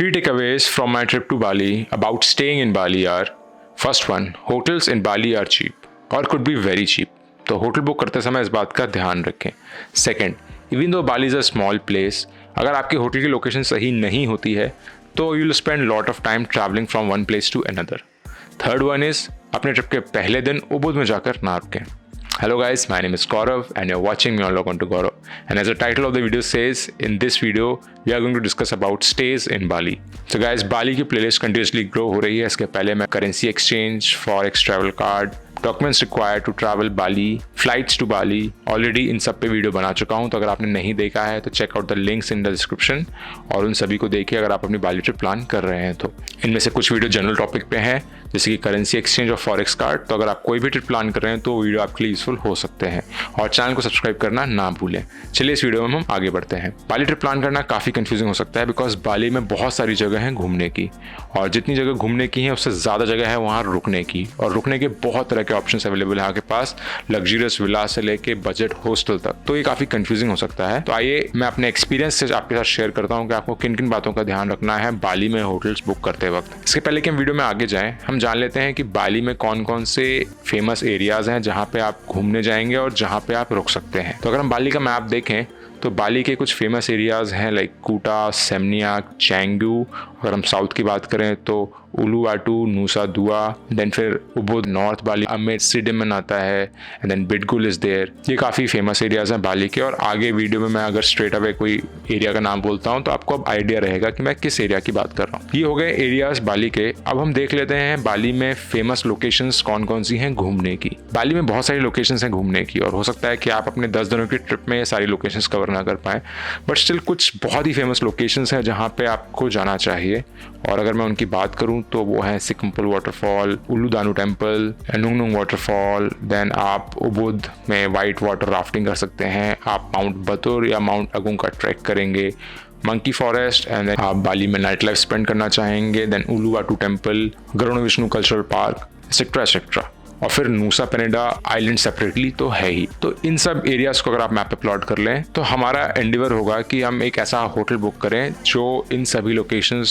Three takeaways from my trip to Bali about staying in Bali are: first one, hotels in Bali are cheap or could be very cheap. तो hotel book करते समय इस बात का ध्यान रखें. Second, even though Bali is a small place, अगर आपके होटल की लोकेशन सही नहीं होती है तो you will spend lot of time travelling from one place to another. Third one is, अपने ट्रिप के पहले दिन उबुद में जाकर ना रुकें. Hello guys, my name is Gaurav and you're watching me on Log On to Gaurav. And as the title of the video says, in this video we are going to discuss about stays in Bali. So guys, Bali की playlist continuously grow हो रही है. इसके पहले मैं currency exchange, forex travel card, documents required to travel Bali, flights to Bali, already इन सब पे वीडियो बना चुका हूँ. तो अगर आपने नहीं देखा है तो check out the links in the description और उन सभी को देखिए अगर आप अपनी बाली ट्रिप प्लान कर रहे हैं तो. इनमें से कुछ वीडियो जनरल टॉपिक पे हैं जैसे कि करेंसी एक्सचेंज और फॉरेक्स कार्ड. तो अगर आप कोई भी ट्रिप प्लान कर रहे हैं तो वीडियो आपके लिए यूजफुल हो सकते हैं और चैनल को सब्सक्राइब करना ना भूलें. चलिए इस वीडियो में हम आगे बढ़ते हैं. बाली ट्रिप प्लान करना काफ़ी कंफ्यूजिंग हो सकता है बिकॉज बाली में बहुत सारी जगह हैं घूमने की, और जितनी जगह घूमने की है उससे ज़्यादा जगह है वहाँ रुकने की, और रुकने के बहुत तरह के ऑप्शंस अवेलेबल है आपके पास, लग्जरियस विला से लेके बजट हॉस्टल तक. तो ये काफ़ी कंफ्यूजिंग हो सकता है. तो आइए मैं अपने एक्सपीरियंस से आपके साथ शेयर करता हूँ कि आपको किन किन बातों का ध्यान रखना है बाली में होटल्स बुक करते वक्त. इसके पहले कि हम वीडियो में आगे जाएं, हम जान लेते हैं कि बाली में कौन कौन से फेमस एरियाज हैं जहाँ पे आप घूमने जाएंगे और जहाँ पे आप रुक सकते हैं. तो अगर हम बाली का मैप देखें तो बाली के कुछ फेमस एरियाज़ हैं लाइक कूटा, सेमनियाक, चैंगू. अगर हम साउथ की बात करें तो उलुवाटू, नूसा दुआ, देन फिर उबुद, नॉर्थ बाली, अमेट सिडिमन आता है, एंड देन बिडगुल इज़ देयर. ये काफ़ी फेमस एरियाज़ हैं बाली के. और आगे वीडियो में मैं अगर स्ट्रेट अवे कोई एरिया का नाम बोलता हूँ तो आपको अब आइडिया रहेगा कि मैं किस एरिया की बात कर रहा हूँ. ये हो गए एरियाज़ बाली के. अब हम देख लेते हैं बाली में फेमस लोकेशंस कौन कौन सी हैं घूमने की. बाली में बहुत सारी लोकेशंस हैं घूमने की और हो सकता है कि आप अपने 10 दिनों की ट्रिप में ये सारी लोकेशंस कवर ना कर पाएँ, बट स्टिल कुछ बहुत ही फेमस लोकेशंस हैं जहाँ पे आपको जाना चाहिए. और अगर मैं उनकी बात करूँ तो वो हैं सिकम्पुल वाटरफॉल, उल्लूदानू टेम्पल, नुंगनुंग वाटरफॉल. देन आप उबुद में वाइट वाटर राफ्टिंग कर सकते हैं. आप माउंट बतुर या माउंट अगुंग का ट्रैक करेंगे, मंकी फॉरेस्ट, एंड देन आप बाली में नाइट लाइफ स्पेंड करना चाहेंगे. Then Uluwatu temple, Garuda Vishnu cultural park, etcetera etcetera. और फिर नूसा पेनिडा आइलैंड सेपरेटली तो है ही. तो इन सब एरियाज़ को अगर आप मैप पे प्लॉट कर लें तो हमारा एंडिवर होगा कि हम एक ऐसा होटल बुक करें जो इन सभी लोकेशंस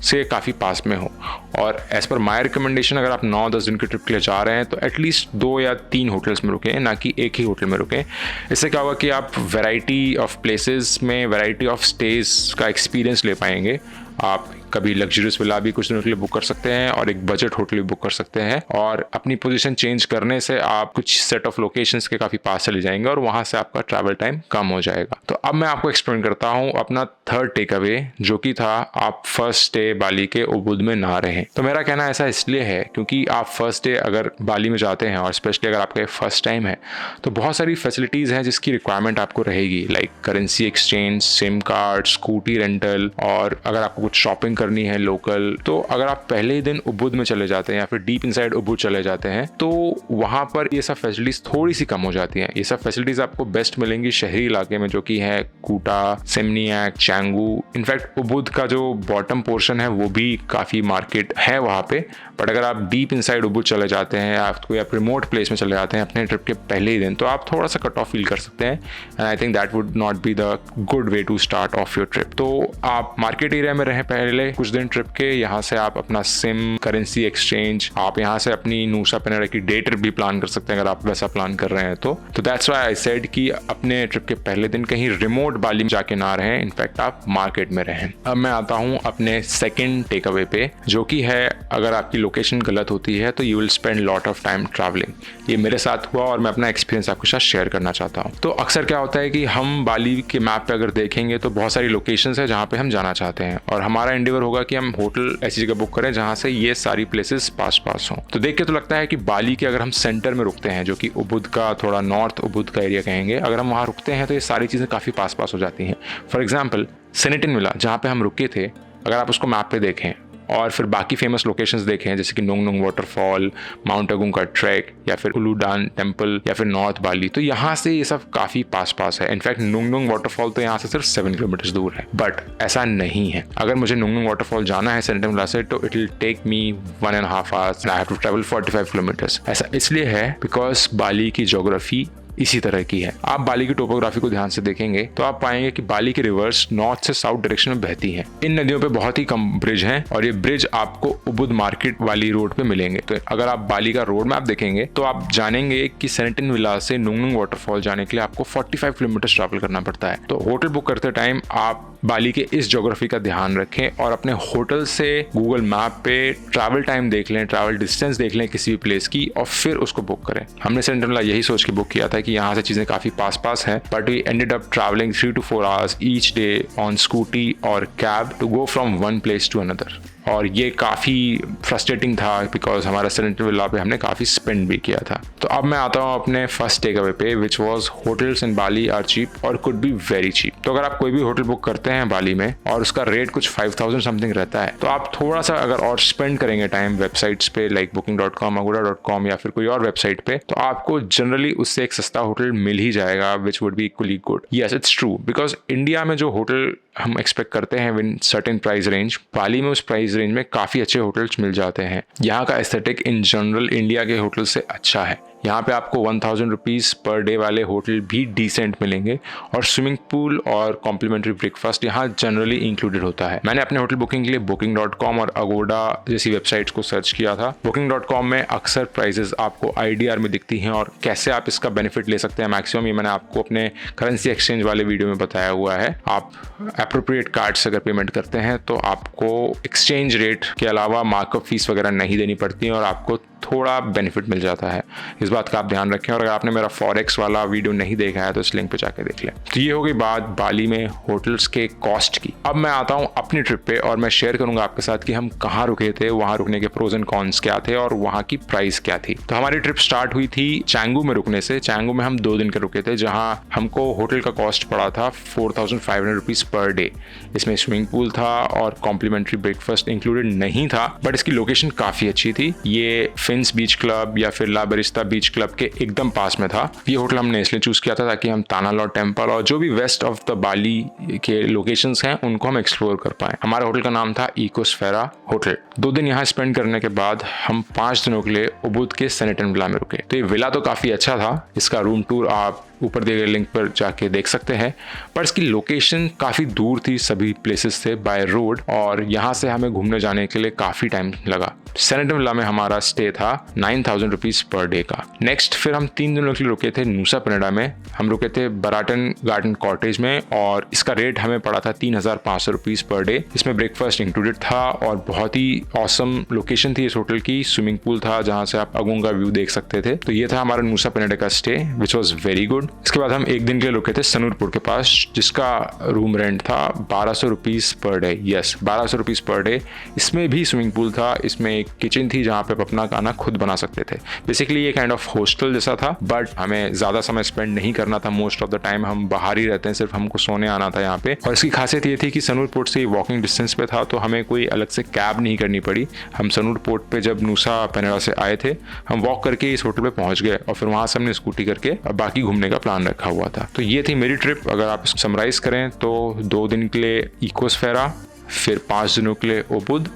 से काफ़ी पास में हो. और एज़ पर माई रिकमेंडेशन अगर आप 9-10 दिन की ट्रिप के लिए जा रहे हैं तो एटलीस्ट 2 या 3 होटल्स में रुकें, ना कि एक ही होटल में रुकें. इससे क्या होगा कि आप वैरायटी ऑफ प्लेसेस में वैरायटी ऑफ स्टेज का एक्सपीरियंस ले पाएंगे. आप कभी लग्जरियस विला भी कुछ दिनों के लिए बुक कर सकते हैं और एक बजट होटल भी बुक कर सकते हैं, और अपनी पोजीशन चेंज करने से आप कुछ सेट ऑफ लोकेशंस के काफ़ी पास चले जाएंगे और वहाँ से आपका ट्रैवल टाइम कम हो जाएगा. तो अब मैं आपको एक्सप्लेन करता हूँ अपना थर्ड टेक अवे, जो कि था आप फर्स्ट डे बाली के उबुद में ना रहें. तो मेरा कहना ऐसा इसलिए है क्योंकि आप फर्स्ट डे अगर बाली में जाते हैं और स्पेशली अगर आपका फर्स्ट टाइम है तो बहुत सारी फैसिलिटीज़ हैं जिसकी रिक्वायरमेंट आपको रहेगी, like currency exchange, SIM card, scooty rental, और अगर आपको कुछ शॉपिंग करनी है लोकल. तो अगर आप पहले ही दिन उबुद में चले जाते हैं या फिर डीप इनसाइड उबुद चले जाते हैं तो वहाँ पर ये सब फैसिलिटीज़ थोड़ी सी कम हो जाती हैं. ये सब फैसिलिटीज़ आपको बेस्ट मिलेंगी शहरी इलाके में जो कि है कूटा, सेमनियाक, चैंगू. इनफैक्ट उबुद का जो बॉटम पोर्शन है वो भी काफ़ी मार्केट है वहाँ पे. बट अगर आप डीप इनसाइड उबुद चले जाते हैं या कोई आप रिमोट प्लेस में चले जाते हैं अपने ट्रिप के पहले ही दिन तो आप थोड़ा सा कट ऑफ फील कर सकते हैं. And I think that would not be the good way to start off your trip. तो आप मार्केट एरिया में रहें पहले कुछ दिन ट्रिप के. यहाँ से आप अपना सिम, करेंसी एक्सचेंज, आप यहाँ से अपनी नूसा पेनिडा की डे ट्रिप भी प्लान कर सकते हैं अगर आप वैसा प्लान कर रहे हैं तो. दैट्स व्हाई आई सेड कि अपने ट्रिप के पहले दिन कहीं रिमोट बाली में जाके ना रहें, इनफैक्ट आप मार्केट में रहें. अब मैं आता हूँ अपने सेकेंड टेक अवे पे, जो कि है अगर आपकी लोकेशन गलत होती है तो you will spend lot of time travelling. ये मेरे साथ हुआ और मैं अपना एक्सपीरियंस आपके साथ शेयर करना चाहता हूँ. तो अक्सर क्या होता है कि हम बाली के मैप पे अगर देखेंगे तो बहुत सारी लोकेशंस है जहाँ पे हम जाना चाहते हैं, और हमारा एंडिवर होगा कि हम होटल ऐसी जगह बुक करें जहाँ से ये सारी प्लेसेस पास हों. तो देख के तो लगता है कि बाली के अगर हम सेंटर में रुकते हैं जो कि उबुद का थोड़ा नॉर्थ उबुद का एरिया कहेंगे, अगर हम वहाँ रुकते हैं तो ये सारी चीज़ें काफ़ी पास हो जाती हैं. फॉर एग्जाम्पल सेनेटिन विला जहाँ पे हम रुके थे, अगर आप उसको मैप पे देखें और फिर बाकी फेमस लोकेशंस देखें जैसे कि नुंगनुंग वाटरफॉल, माउंट अगुंग का ट्रैक, या फिर उलूडान टेम्पल, या फिर नॉर्थ बाली, तो यहाँ से ये सब काफ़ी पास है. इनफैक्ट नुंगनुंग वाटरफॉल तो यहाँ से सिर्फ 7 किलोमीटर दूर है. बट ऐसा नहीं है. अगर मुझे नुंगनुंग वाटरफॉल जाना है सेंटर मिला से तो it will take me 1.5 hours. I have to travel 45 kilometres. ऐसा इसलिए है बिकॉज बाली की ज्योग्राफी इसी तरह की है। आप बाली की टोपोग्राफी को ध्यान से देखेंगे तो आप पाएंगे कि बाली की रिवर्स नॉर्थ से साउथ डायरेक्शन में बहती हैं। इन नदियों पे बहुत ही कम ब्रिज हैं और ये ब्रिज आपको उबुद मार्केट वाली रोड पे मिलेंगे। तो अगर आप बाली का रोड मैप देखेंगे तो आप जानेंगे कि सेनेटन विला से नुंगनुंग वाटरफॉल जाने के लिए आपको 45 किलोमीटर ट्रैवल करना पड़ता है। तो होटल बुक करते टाइम आप बाली के इस ज्योग्राफी का ध्यान रखें और अपने होटल से गूगल मैप पे ट्रैवल टाइम देख लें, ट्रैवल डिस्टेंस देख लें किसी भी प्लेस की और फिर उसको बुक करें। हमने सेनेटन विला यही सोच के बुक किया था कि यहाँ से चीजें काफी पास है, but we ended up travelling 3 to 4 hours each day on scooty और cab to go from one place to another. और ये काफ़ी फ्रस्ट्रेटिंग था बिकॉज हमारा सेनेटन विला पे हमने काफ़ी स्पेंड भी किया था। तो अब मैं आता हूँ अपने फर्स्ट टेक अवे पे, which was hotels in Bali are cheap और कुड बी वेरी चीप। तो अगर आप कोई भी होटल बुक करते हैं बाली में और उसका रेट कुछ 5000 समथिंग रहता है, तो आप थोड़ा सा अगर और स्पेंड करेंगे टाइम वेबसाइट्स पे लाइक booking.com, agoda.com या फिर कोई और वेबसाइट पे, तो आपको जनरली उससे एक सस्ता होटल मिल ही जाएगा which would be equally good. Yes, it's true, because India में जो होटल हम एक्सपेक्ट करते हैं विन सर्टेन प्राइस रेंज, बाली में उस प्राइस रेंज में काफ़ी अच्छे होटल्स मिल जाते हैं। यहाँ का एस्थेटिक इन जनरल इंडिया के होटल से अच्छा है। यहाँ पे आपको 1000 रुपीज़ पर डे वाले होटल भी डिसेंट मिलेंगे और स्विमिंग पूल और कॉम्प्लीमेंट्री ब्रेकफास्ट यहाँ जनरली इंक्लूडेड होता है। मैंने अपने होटल बुकिंग के लिए booking.com और अगोडा जैसी वेबसाइट्स को सर्च किया था। booking.com में अक्सर प्राइजेस आपको IDR में दिखती हैं और कैसे आप इसका बेनिफिट ले सकते हैं मैक्सिमम, ये मैंने आपको अपने करेंसी एक्सचेंज वाले वीडियो में बताया हुआ है। आप अप्रोप्रिएट कार्ड से अगर पेमेंट करते हैं तो आपको एक्सचेंज रेट के अलावा मार्कअप फीस वगैरह नहीं देनी पड़ती है और आपको थोड़ा बेनिफिट मिल जाता है। इस बात का आप ध्यान रखें और अगर आपने मेरा फॉरेक्स वाला वीडियो नहीं देखा है तो इस लिंक पे जाकर देख लें। तो ये हो गई बात बाली में होटल्स के कॉस्ट की। अब मैं आता हूँ अपनी ट्रिप पे और मैं शेयर करूंगा आपके साथ कि हम कहाँ रुके थे, वहाँ रुकने के प्रोज एंड कॉन्स क्या थे और वहाँ की प्राइस क्या थी। तो हमारी ट्रिप स्टार्ट हुई थी चैंगू में रुकने से। चैंगू में हम 2 दिन के रुके थे जहाँ हमको होटल का कॉस्ट पड़ा था 4500 रुपीज़ पर डे। इसमें स्विमिंग पूल था और कॉम्प्लीमेंट्री ब्रेकफास्ट इंक्लूडेड नहीं था, बट इसकी लोकेशन काफ़ी अच्छी थी। ये फिंस बीच क्लब या फिर ला बरिस्ता बीच क्लब के एकदम पास में था। ये होटल हमने इसलिए चूज किया था ताकि हम ताना लॉ टेम्पल और जो भी वेस्ट ऑफ द बाली के लोकेशंस हैं उनको हम एक्सप्लोर कर पाए। हमारे होटल का नाम था इकोस्फेरा होटल। 2 दिन यहाँ स्पेंड करने के बाद हम 5 दिनों के लिए उबुद के सेनेटन विला में रुके। तो ये विला तो काफी अच्छा था, इसका रूम टूर आप ऊपर दिए गए लिंक पर जाके देख सकते हैं, पर इसकी लोकेशन काफ़ी दूर थी सभी प्लेसेस से बाय रोड और यहाँ से हमें घूमने जाने के लिए काफ़ी टाइम लगा। सेनेटन विला में हमारा स्टे था 9000 रुपीज़ पर डे का। नेक्स्ट फिर हम 3 दिनों के लिए रुके थे नुसा पेनेडा में। हम रुके थे बराटन गार्डन कॉटेज में और इसका रेट हमें पड़ा था 3500 रुपीज़ पर डे। इसमें ब्रेकफास्ट इंक्लूडेड था और बहुत ही ऑसम लोकेशन थी इस होटल की। स्विमिंग पूल था जहाँ से आप अगुंग का व्यू देख सकते थे। तो ये था हमारा नुसा पेनेडा का stay which was very good. इसके बाद हम 1 दिन के लिए रुके थे सनूरपुर के पास जिसका रूम रेंट था 1200 rupees per day. Yes, 1200 rupees per day. इसमें भी स्विमिंग पूल था, इसमें एक किचन थी जहाँ पे आप अपना खाना खुद बना सकते थे। बेसिकली ये काइंड ऑफ हॉस्टल जैसा था, बट हमें ज़्यादा समय स्पेंड नहीं करना था। मोस्ट ऑफ द टाइम हम बाहर ही रहते हैं, सिर्फ हमको सोने आना था यहाँ पे। और इसकी खासियत ये थी कि सनूर पोर्ट से वॉकिंग डिस्टेंस पे था, तो हमें कोई अलग से कैब नहीं करनी पड़ी। हम सनूर पोर्ट पे जब नुसा पेनेडा से आए थे, हम वॉक करके इस होटल पे पहुंच गए और फिर वहाँ से हमने स्कूटी करके बाकी घूमने का प्लान रखा हुआ था। तो ये थी मेरी ट्रिप। अगर आप इसको समराइज करें तो 2 दिन के लिए इकोस्फेरा, फिर 5 दिनों के लिए उबुद,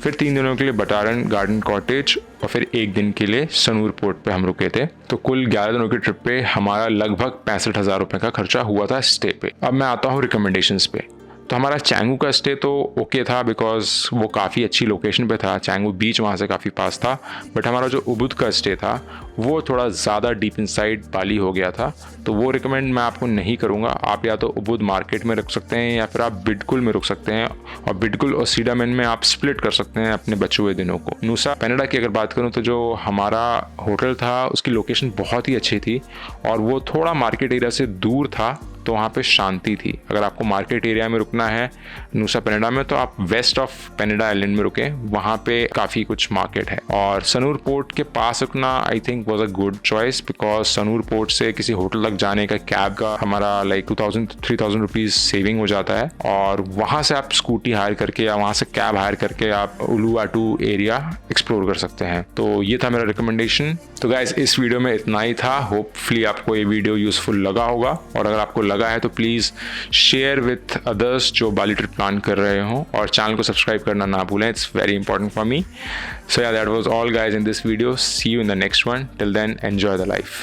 फिर 3 दिनों के लिए बटारन गार्डन कॉटेज और फिर 1 दिन के लिए सनूर पोर्ट पे हम रुके थे। तो कुल 11 दिनों की ट्रिप पे हमारा लगभग 65,000 रुपये का खर्चा हुआ था स्टे पे। अब मैं आता हूँ रिकमेंडेशंस पे। तो हमारा चैंगू का स्टे तो ओके था बिकॉज वो काफ़ी अच्छी लोकेशन पे था। चैंगू बीच वहाँ से काफ़ी पास था। बट हमारा जो उबुद का स्टे था वो थोड़ा ज़्यादा डीप इनसाइड बाली हो गया था, तो वो रिकमेंड मैं आपको नहीं करूँगा। आप या तो उबुद मार्केट में रुक सकते हैं या फिर आप बिडकुल में रुक सकते हैं, और बिडकुल और सीडामेन में आप स्प्लिट कर सकते हैं अपने बचे हुए दिनों को। नुसा पेनेडा की अगर बात करूँ तो जो हमारा होटल था उसकी लोकेशन बहुत ही अच्छी थी और वो थोड़ा मार्केट एरिया से दूर था, तो वहाँ पे शांति थी। अगर आपको मार्केट एरिया में रुकना है नुसा पेनेडा में तो आप वेस्ट ऑफ पेनेडा आइलैंड में रुके, वहाँ पे काफ़ी कुछ मार्केट है। और सनूर पोर्ट के पास रुकना I think was a good choice because Sanur port से किसी होटल तक जाने का कैब का हमारा लाइक 2000-3000 रुपीज़ सेविंग हो जाता है, और वहाँ से आप स्कूटी हायर करके या वहाँ से कैब हायर करके आप उलुवाटू एरिया एक्सप्लोर कर सकते हैं। तो ये था मेरा रिकमेंडेशन। तो गाइस इस वीडियो में इतना ही था। होपफुली आपको ये वीडियो यूजफुल लगा होगा, और अगर आपको लगा है तो प्लीज़ शेयर विथ अदर्स जो बाली ट्रिप प्लान कर रहे हो, और चैनल को सब्सक्राइब करना ना भूलें। It's very important for me. So yeah that was all guys in this video. See you in the next one. Till then, enjoy the life.